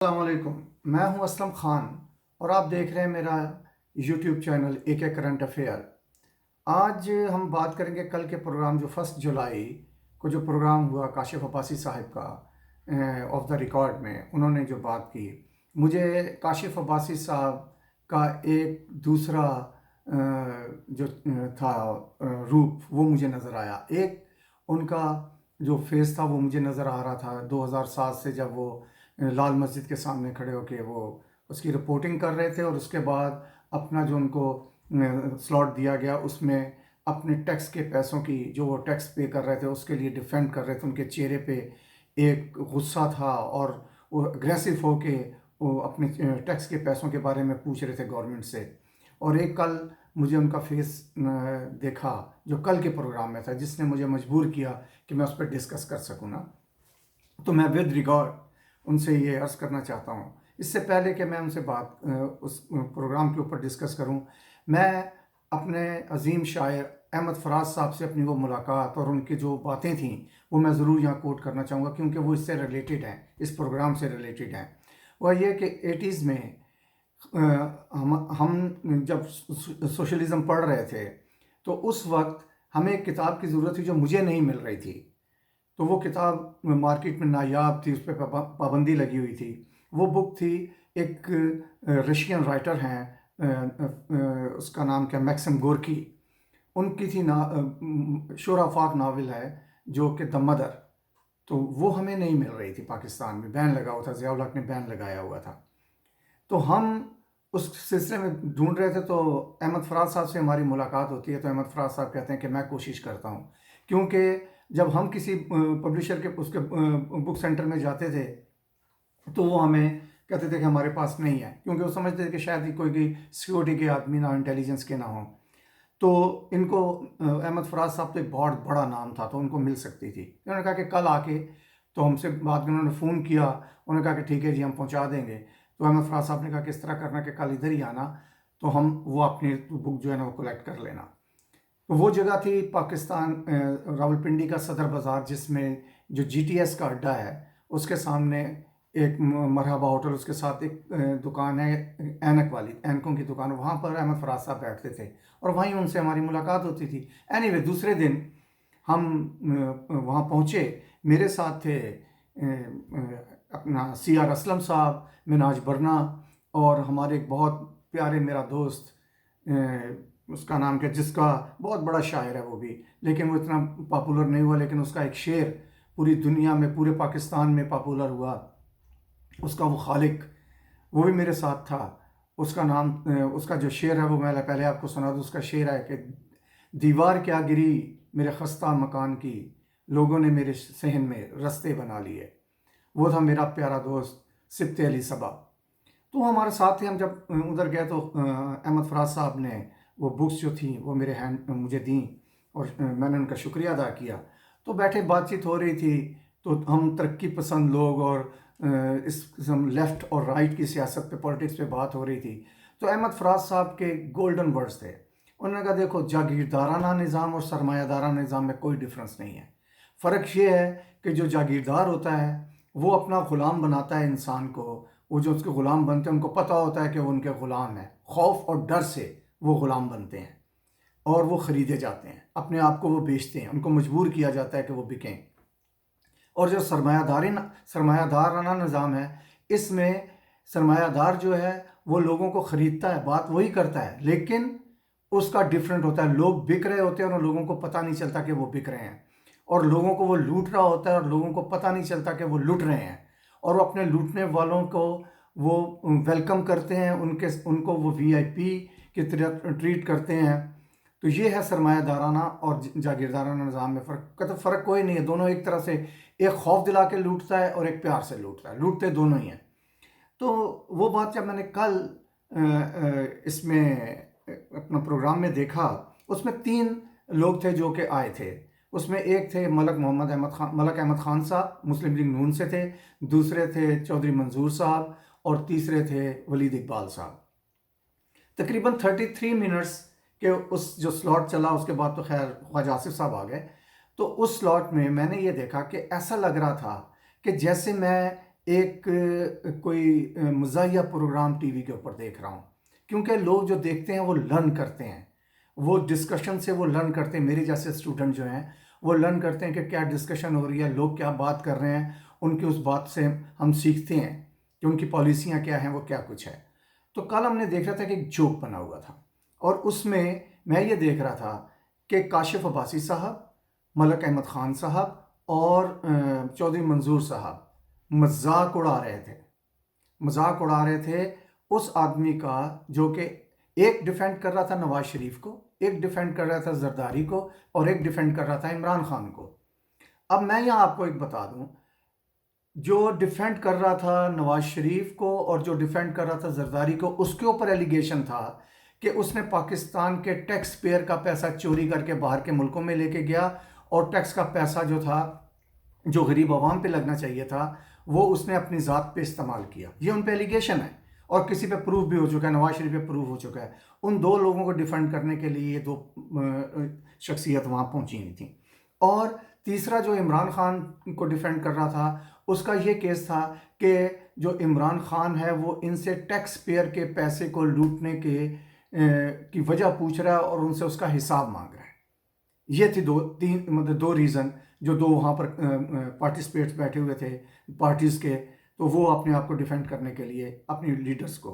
अस्सलामुअलैकुम। मैं हूं असलम ख़ान और आप देख रहे हैं मेरा YouTube channel AK current affair. आज हम बात करेंगे कल के प्रोग्राम जो 1 जुलाई को जो प्रोग्राम हुआ काशिफ अब्बासी साहब का ऑफ द रिकॉर्ड में उन्होंने जो बात की। मुझे काशिफ अब्बासी साहब का एक दूसरा जो था रूप वो मुझे नज़र आया। एक उनका जो फेस था वो मुझे नज़र आ रहा था 2007 से, जब वो लाल मस्जिद के सामने खड़े होकर वो उसकी रिपोर्टिंग कर रहे थे और उसके बाद अपना जो उनको स्लॉट दिया गया उसमें अपने टैक्स के पैसों की जो वो टैक्स पे कर रहे थे उसके लिए डिफेंड कर रहे थे। उनके चेहरे पे एक गुस्सा था और वो अग्रेसिव होके वो अपने टैक्स के पैसों के बारे में पूछ रहे थे गवर्नमेंट से। और एक कल मुझे उनका फेस देखा जो कल के प्रोग्राम में था, जिसने मुझे मजबूर किया कि मैं उस पर डिस्कस कर सकूँ ना। तो मैं विद रिगार्ड उनसे ये अर्ज़ करना चाहता हूँ, इससे पहले कि मैं उनसे बात उस प्रोग्राम के ऊपर डिस्कस करूँ, मैं अपने अजीम शायर अहमद फराज साहब से अपनी वो मुलाकात और उनकी जो बातें थीं वो मैं ज़रूर यहाँ कोट करना चाहूँगा, क्योंकि वो इससे रिलेटेड हैं, इस प्रोग्राम से रिलेटेड हैं। वह ये कि 80s में हम जब सोशलिज़म पढ़ रहे थे तो उस वक्त हमें एक किताब की ज़रूरत थी जो मुझे नहीं मिल रही थी। तो वो किताब मार्केट में नायाब थी, उस पर पाबंदी लगी हुई थी। वो बुक थी, एक रशियन राइटर हैं, उसका नाम क्या, मैक्सिम गोर्की, उनकी थी ना, शोराफाक नावल है जो कि द मदर। तो वो हमें नहीं मिल रही थी, पाकिस्तान में बैन लगा हुआ था, ज़िया-उल हक ने बैन लगाया हुआ था। तो हम उस सिलसिले में ढूंढ रहे थे, तो अहमद फराज साहब से हमारी मुलाकात होती है। तो अहमद फराज साहब कहते हैं कि मैं कोशिश करता हूँ, क्योंकि जब हम किसी पब्लिशर के उसके बुक सेंटर में जाते थे तो वो हमें कहते थे कि हमारे पास नहीं है, क्योंकि वो समझते थे कि शायद ही कोई सिक्योरिटी के आदमी ना, इंटेलिजेंस के ना हो। तो इनको अहमद फराज साहब तो एक बहुत बड़ा नाम था, तो उनको मिल सकती थी। उन्होंने कहा कि कल आके, तो हमसे बाद में उन्होंने फ़ोन किया, उन्होंने कहा कि ठीक है जी हम पहुंचा देंगे। तो अहमद फराज साहब ने कहा कि इस तरह करना कि कल इधर ही आना, तो हम वो अपनी बुक जो है ना वो कलेक्ट कर लेना। तो वो जगह थी पाकिस्तान, रावलपिंडी का सदर बाज़ार, जिसमें जो GTS का अड्डा है उसके सामने एक मरहबा होटल, उसके साथ एक दुकान है ऐनक वाली, ऐनकों की दुकान। वहाँ पर अहमद फराज साहब बैठते थे और वहीं उनसे हमारी मुलाकात होती थी। एनीवे, दूसरे दिन हम वहाँ पहुँचे। मेरे साथ थे अपना CR असलम साहब, मिनाज बरना, और हमारे एक बहुत प्यारे मेरा दोस्त, उसका नाम क्या, जिसका बहुत बड़ा शायर है वो भी, लेकिन वो इतना पॉपुलर नहीं हुआ, लेकिन उसका एक शेर पूरी दुनिया में, पूरे पाकिस्तान में पॉपुलर हुआ। उसका वो खालिक, वो भी मेरे साथ था। उसका नाम, उसका जो शेर है वो मैं पहले आपको सुना दूँ। उसका शेर है कि दीवार क्या गिरी मेरे खस्ता मकान की, लोगों ने मेरे सहन में रस्ते बना लिए। वो था मेरा प्यारा दोस्त सिब्ते अली सबा। तो हमारे साथ थे। हम जब उधर गए तो अहमद फराज साहब ने वो बुक्स जो थी वो मेरे हैंड मुझे दी और मैंने उनका शुक्रिया अदा किया। तो बैठे बातचीत हो रही थी, तो हम तरक्की पसंद लोग और इस किस्म लेफ़्ट और राइट की सियासत पे, पॉलिटिक्स पे बात हो रही थी। तो अहमद फराज साहब के गोल्डन वर्ड्स थे। उन्होंने कहा, देखो, जागीरदाराना निज़ाम और सरमायादाराना निज़ाम में कोई डिफरेंस नहीं है। फ़र्क ये है कि जो जागीरदार होता है वो अपना ग़ुलाम बनाता है इंसान को। वो जो उसके ग़ुलाम बनते हैं उनको पता होता है कि वो उनके ग़ुलाम हैं। खौफ और डर से वो ग़ुलाम बनते हैं और वो ख़रीदे जाते हैं, अपने आप को वो बेचते हैं, उनको मजबूर किया जाता है कि वो बिकें। और जो सरमायादाराना निज़ाम है, इसमें सरमायादार जो है वो लोगों को ख़रीदता है, बात वही करता है, लेकिन उसका डिफरेंट होता है। लोग बिक रहे होते हैं और लोगों को पता नहीं चलता कि वो बिक रहे हैं, और लोगों को वो लूट रहा होता है और लोगों को पता नहीं चलता कि वो लूट रहे हैं। और वो अपने लूटने वालों को वो वेलकम करते हैं, उनको वो VIP की तरह ट्रीट करते हैं। तो ये है सरमायादाराना और जागीरदाराना निज़ाम में फ़र्क। तो फ़र्क कोई नहीं है, दोनों एक तरह से, एक खौफ दिला के लूटता है और एक प्यार से लूटता है, लूटते दोनों ही हैं। तो वो बात जब मैंने कल इसमें अपना प्रोग्राम में देखा, उसमें 3 लोग थे जो कि आए थे। उसमें एक थे मलक अहमद ख़ान साहब, मुस्लिम लीग नून से थे। दूसरे थे चौधरी मंजूर साहब और तीसरे थे वलीद इकबाल साहब। तकरीबन 33 मिनट्स के उस जो स्लॉट चला, उसके बाद तो खैर ख्वाजा आसिफ साहब आ गए। तो उस स्लॉट में मैंने ये देखा कि ऐसा लग रहा था कि जैसे मैं एक कोई मज़ाहिया प्रोग्राम टीवी के ऊपर देख रहा हूँ। क्योंकि लोग जो देखते हैं वो लर्न करते हैं, वो डिस्कशन से वो लर्न करते हैं। मेरे जैसे स्टूडेंट जो हैं वो लर्न करते हैं कि क्या डिस्कशन हो रही है, लोग क्या बात कर रहे हैं, उनकी उस बात से हम सीखते हैं कि उनकी पॉलिसियाँ क्या हैं, वो क्या कुछ है। तो कल हमने देख रहा था कि एक जोक बना हुआ था और उसमें मैं ये देख रहा था कि काशिफ अब्बासी साहब, मलक अहमद ख़ान साहब और चौधरी मंजूर साहब मजाक उड़ा रहे थे। मजाक उड़ा रहे थे उस आदमी का जो कि एक डिफेंड कर रहा था नवाज शरीफ को, एक डिफेंड कर रहा था जरदारी को और एक डिफेंड कर रहा था इमरान खान को। अब मैं यहाँ आपको एक बता दूं, जो डिफेंड कर रहा था नवाज शरीफ को और जो डिफेंड कर रहा था जरदारी को, उसके ऊपर एलिगेशन था कि उसने पाकिस्तान के टैक्स पेयर का पैसा चोरी करके बाहर के मुल्कों में लेके गया और टैक्स का पैसा जो था, जो गरीब आवाम पे लगना चाहिए था, वो उसने अपनी ज़ात पे इस्तेमाल किया। ये उन पे एलिगेशन है और किसी पे प्रूफ भी हो चुका है, नवाज शरीफ पे प्रूफ हो चुका है। उन दो लोगों को डिफेंड करने के लिए ये दो शख्सियत वहाँ पहुँची हुई थी। और तीसरा जो इमरान खान को डिफेंड कर रहा था, उसका ये केस था कि जो इमरान खान है वो इनसे टैक्स पेयर के पैसे को लूटने की वजह पूछ रहा है और उनसे उसका हिसाब मांग रहा है। ये थी दो रीज़न जो दो वहाँ पर पार्टिसिपेट्स बैठे हुए थे पार्टीज़ के, तो वो अपने आप को डिफेंड करने के लिए अपनी लीडर्स को।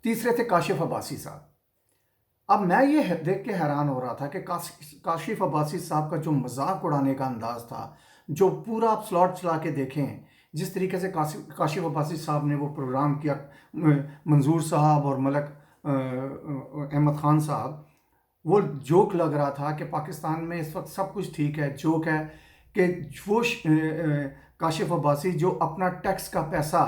तीसरे थे काशिफ अब्बासी साहब। अब मैं ये देख के हैरान हो रहा था कि काशिफ अब्बासी साहब का जो मजाक उड़ाने का अंदाज़ था, जो पूरा आप स्लॉट चला के देखें, जिस तरीके से काशिफ अब्बासी साहब ने वो प्रोग्राम किया, मंजूर साहब और मलक अहमद ख़ान साहब, वो जोक लग रहा था कि पाकिस्तान में इस वक्त सब कुछ ठीक है। जोक है कि वो काशिफ अब्बासी जो अपना टैक्स का पैसा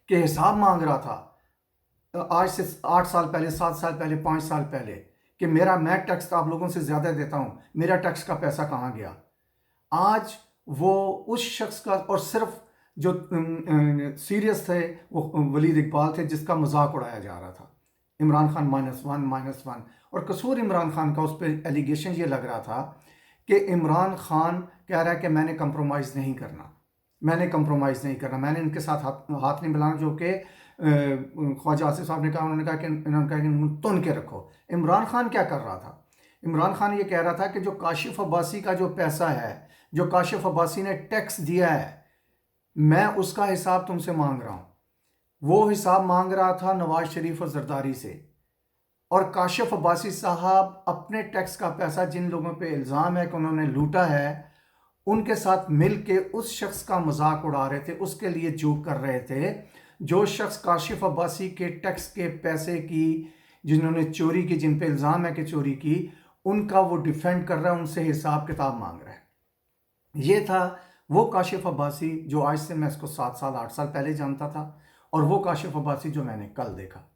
के हिसाब मांग रहा था आज से 8 साल पहले, 7 साल पहले, 5 साल पहले, कि मैं टैक्स तो आप लोगों से ज़्यादा देता हूँ, मेरा टैक्स का पैसा कहाँ गया। आज वो उस शख्स का, और सिर्फ जो सीरियस थे वो वलीद इकबाल थे जिसका मजाक उड़ाया जा रहा था। इमरान खान -1 और कसूर इमरान खान का, उस पर एलिगेशन ये लग रहा था कि इमरान खान कह रहा है कि मैंने कंप्रोमाइज़ नहीं करना, मैंने इनके साथ हाथ नहीं मिलाना, जो कि ख्वाजा आसिफ साहब ने कहा। उन्होंने कहा कि तुन के रखो। इमरान खान क्या कर रहा था? इमरान खान ये कह रहा था कि जो काशिफ अब्बासी का जो पैसा है, जो काशिफ अब्बासी ने टैक्स दिया है, मैं उसका हिसाब तुमसे मांग रहा हूँ। वो हिसाब मांग रहा था नवाज शरीफ और जरदारी से। और काशिफ अब्बासी साहब अपने टैक्स का पैसा जिन लोगों पे इल्ज़ाम है कि उन्होंने लूटा है, उनके साथ मिल के उस शख्स का मजाक उड़ा रहे थे, उसके लिए जोक कर रहे थे। जो शख्स काशिफ अब्बासी के टैक्स के पैसे की, जिन्होंने चोरी की, जिन पे इल्ज़ाम है कि चोरी की, उनका वो डिफेंड कर रहा है, उनसे हिसाब किताब मांग रहा है। ये था वो काशिफ अब्बासी जो आज से मैं इसको 7 साल 8 साल पहले जानता था, और वो काशिफ अब्बासी जो मैंने कल देखा।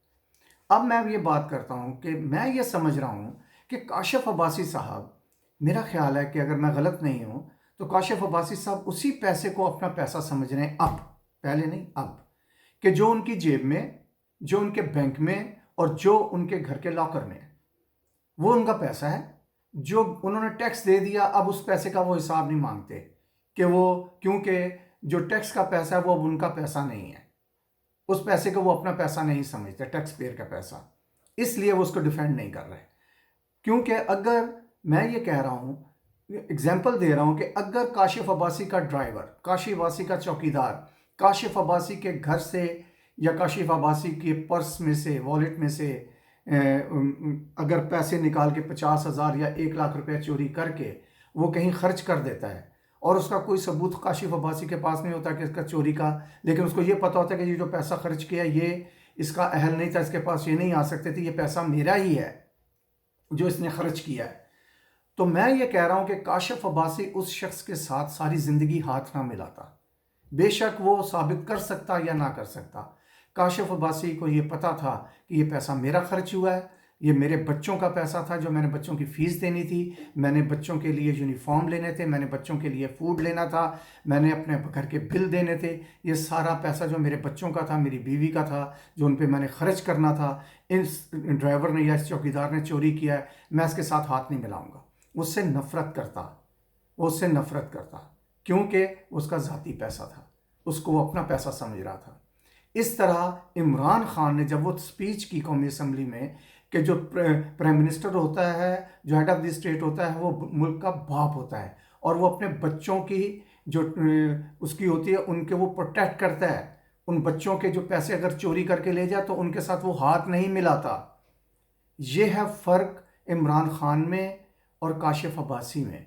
अब मैं ये बात करता हूँ कि मैं ये समझ रहा हूँ कि काशिफ अब्बासी साहब, मेरा ख्याल है कि अगर मैं गलत नहीं हूँ तो काशिफ अब्बासी साहब उसी पैसे को अपना पैसा समझ रहे हैं अब, पहले नहीं अब, कि जो उनकी जेब में, जो उनके बैंक में और जो उनके घर के लॉकर में है, वो उनका पैसा है। जो उन्होंने टैक्स दे दिया, अब उस पैसे का वो हिसाब नहीं मांगते कि वो, क्योंकि जो टैक्स का पैसा है वो अब उनका पैसा नहीं है, उस पैसे को वो अपना पैसा नहीं समझते, टैक्स पेयर का पैसा, इसलिए वो उसको डिफेंड नहीं कर रहे। क्योंकि अगर मैं ये कह रहा हूँ, एग्जाम्पल दे रहा हूँ कि अगर काशिफ अब्बासी का ड्राइवर, काशिफ अब्बासी का चौकीदार, काशिफ अब्बासी के घर से या काशिफ अब्बासी के पर्स में से, वॉलेट में से अगर पैसे निकाल के 50,000 या 1 लाख रुपए चोरी करके वो कहीं खर्च कर देता है और उसका कोई सबूत काशिफ अब्बासी के पास नहीं होता कि इसका चोरी का, लेकिन उसको ये पता होता है कि ये जो पैसा खर्च किया ये इसका अहल नहीं था, इसके पास ये नहीं आ सकते थे, ये पैसा मेरा ही है जो इसने खर्च किया है। तो मैं ये कह रहा हूँ कि काशिफ अब्बासी उस शख्स के साथ सारी ज़िंदगी हाथ ना मिलाता। बेशक वो साबित कर सकता या ना कर सकता, काशिफ अब्बासी को ये पता था कि ये पैसा मेरा खर्च हुआ है, ये मेरे बच्चों का पैसा था, जो मैंने बच्चों की फ़ीस देनी थी, मैंने बच्चों के लिए यूनिफॉर्म लेने थे, मैंने बच्चों के लिए फ़ूड लेना था, मैंने अपने घर के बिल देने थे। ये सारा पैसा जो मेरे बच्चों का था, मेरी बीवी का था, जो उन पे मैंने ख़र्च करना था, इस ड्राइवर ने या इस चौकीदार ने चोरी किया है, मैं इसके साथ हाथ नहीं मिलाऊंगा। उससे नफ़रत करता, क्योंकि उसका ज़ाती पैसा था। उसको वो अपना पैसा समझ रहा था। इस तरह इमरान खान ने जब वो स्पीच की कौमी असम्बली में कि जो प्राइम मिनिस्टर होता है, जो हेड ऑफ द स्टेट होता है, वो मुल्क का बाप होता है और वो अपने बच्चों की जो उसकी होती है उनके वो प्रोटेक्ट करता है। उन बच्चों के जो पैसे अगर चोरी करके ले जाए तो उनके साथ वो हाथ नहीं मिलाता। ये है फ़र्क इमरान खान में और काशिफ अब्बासी में।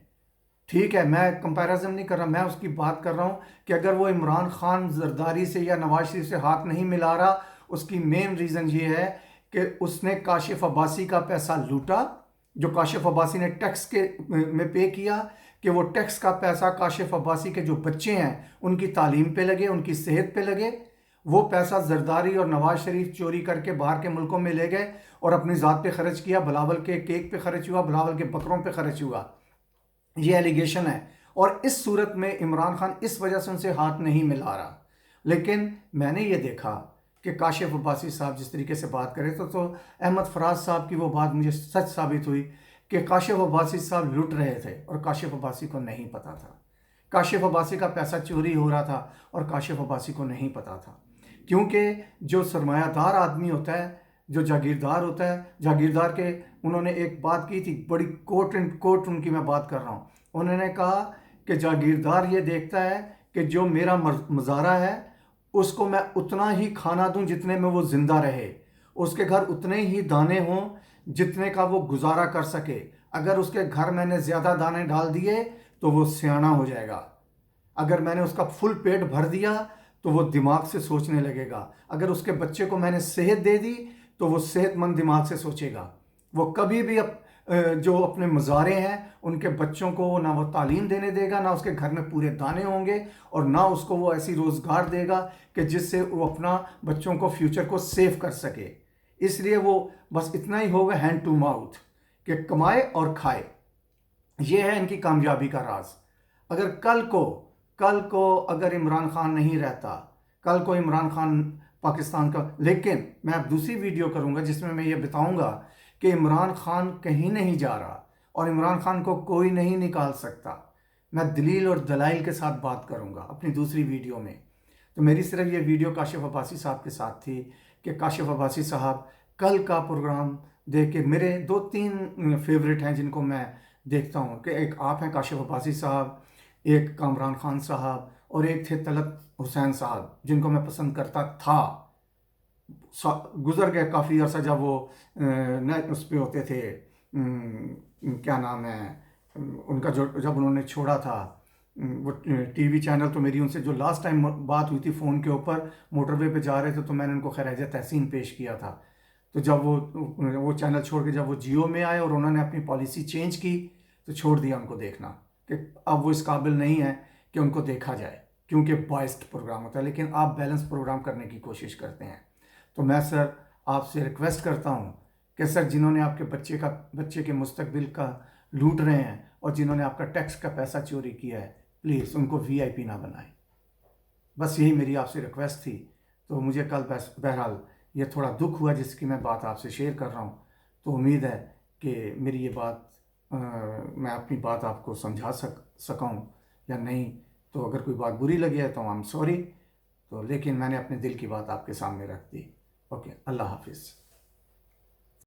ठीक है, मैं कंपैरिजन नहीं कर रहा, मैं उसकी बात कर रहा हूँ कि अगर वो इमरान खान जरदारी से या नवाज शरीफ से हाथ नहीं मिला रहा, उसकी मेन रीज़न ये है कि उसने काशिफ अब्बासी का पैसा लूटा, जो काशिफ अब्बासी ने टैक्स के में पे किया, कि वो टैक्स का पैसा काशिफ अब्बासी के जो बच्चे हैं उनकी तालीम पे लगे, उनकी सेहत पे लगे। वो पैसा जरदारी और नवाज शरीफ चोरी करके बाहर के मुल्कों में ले गए और अपनी ज़ात पे खर्च किया। बिलावल के केक पे खर्च हुआ, बिलावल के बकरों पे खर्च हुआ। ये एलिगेशन है और इस सूरत में इमरान खान इस वजह से उनसे हाथ नहीं मिला रहा। लेकिन मैंने ये देखा कि काशिफ अब्बासी साहब जिस तरीके से बात करे तो अहमद फराज साहब की वो बात मुझे सच साबित हुई कि काशिफ अब्बासी साहब लुट रहे थे और काशिफ अब्बासी को नहीं पता था। काशिफ अब्बासी का पैसा चोरी हो रहा था और काशिफ अब्बासी को नहीं पता था। क्योंकि जो सरमायादार आदमी होता है, जो जागीरदार होता है, जागीरदार के उन्होंने एक बात की थी, बड़ी कोट एंड कोट उनकी मैं बात कर रहा हूँ। उन्होंने कहा कि जागीरदार ये देखता है कि जो मेरा मज़ारा है उसको मैं उतना ही खाना दूं जितने में वो ज़िंदा रहे, उसके घर उतने ही दाने हों जितने का वो गुजारा कर सके। अगर उसके घर मैंने ज़्यादा दाने डाल दिए तो वो सियाना हो जाएगा। अगर मैंने उसका फुल पेट भर दिया तो वो दिमाग से सोचने लगेगा। अगर उसके बच्चे को मैंने सेहत दे दी तो वो सेहतमंद दिमाग से सोचेगा। वो कभी भी जो अपने मज़ारे हैं उनके बच्चों को ना वो तालीम देने देगा, ना उसके घर में पूरे दाने होंगे और ना उसको वो ऐसी रोज़गार देगा कि जिससे वो अपना बच्चों को फ्यूचर को सेव कर सके। इसलिए वो बस इतना ही होगा, हैंड टू माउथ, कि कमाए और खाए। ये है इनकी कामयाबी का राज। अगर कल को अगर इमरान खान नहीं रहता, कल को इमरान खान पाकिस्तान का, लेकिन मैं अब दूसरी वीडियो करूंगा जिसमें मैं ये बताऊंगा कि इमरान खान कहीं नहीं जा रहा और इमरान खान को कोई नहीं निकाल सकता। मैं दलील और दलाइल के साथ बात करूंगा अपनी दूसरी वीडियो में। तो मेरी सिर्फ ये वीडियो काशिफ अब्बासी साहब के साथ थी कि काशिफ अब्बासी साहब कल का प्रोग्राम देख के, मेरे 2-3 फेवरेट हैं जिनको मैं देखता हूँ, कि एक आप हैं काशिफ अब्बासी साहब, एक कामरान खान साहब और एक थे तलत हुसैन साहब जिनको मैं पसंद करता था। गुजर गए काफ़ी अर्सा जब वो नेट उस पे होते थे, क्या नाम है उनका, जो जब उन्होंने छोड़ा था वो टीवी चैनल। तो मेरी उनसे जो लास्ट टाइम बात हुई थी फ़ोन के ऊपर, मोटरवे पे जा रहे थे, तो मैंने उनको खैर तहसीन पेश किया था। तो जब वो चैनल छोड़ के जब वो जियो में आए और उन्होंने अपनी पॉलिसी चेंज की तो छोड़ दिया उनको देखना, कि अब वो इस काबिल नहीं है कि उनको देखा जाए, क्योंकि बॉयस्ड प्रोग्राम होता है। लेकिन आप बैलेंस प्रोग्राम करने की कोशिश करते हैं। तो मैं सर आपसे रिक्वेस्ट करता हूँ कि सर, जिन्होंने आपके बच्चे के मुस्तकबिल का लूट रहे हैं और जिन्होंने आपका टैक्स का पैसा चोरी किया है, प्लीज़ उनको वीआईपी ना बनाएं। बस यही मेरी आपसे रिक्वेस्ट थी। तो मुझे कल बहरहाल ये थोड़ा दुख हुआ जिसकी मैं बात आपसे शेयर कर रहा हूँ। तो उम्मीद है कि मेरी ये बात मैं अपनी बात आपको समझा सकाऊँ या नहीं। तो अगर कोई बात बुरी लगी है तो आई एम सॉरी। तो लेकिन मैंने अपने दिल की बात आपके सामने रख दी। ओके, अल्लाह हाफिज़।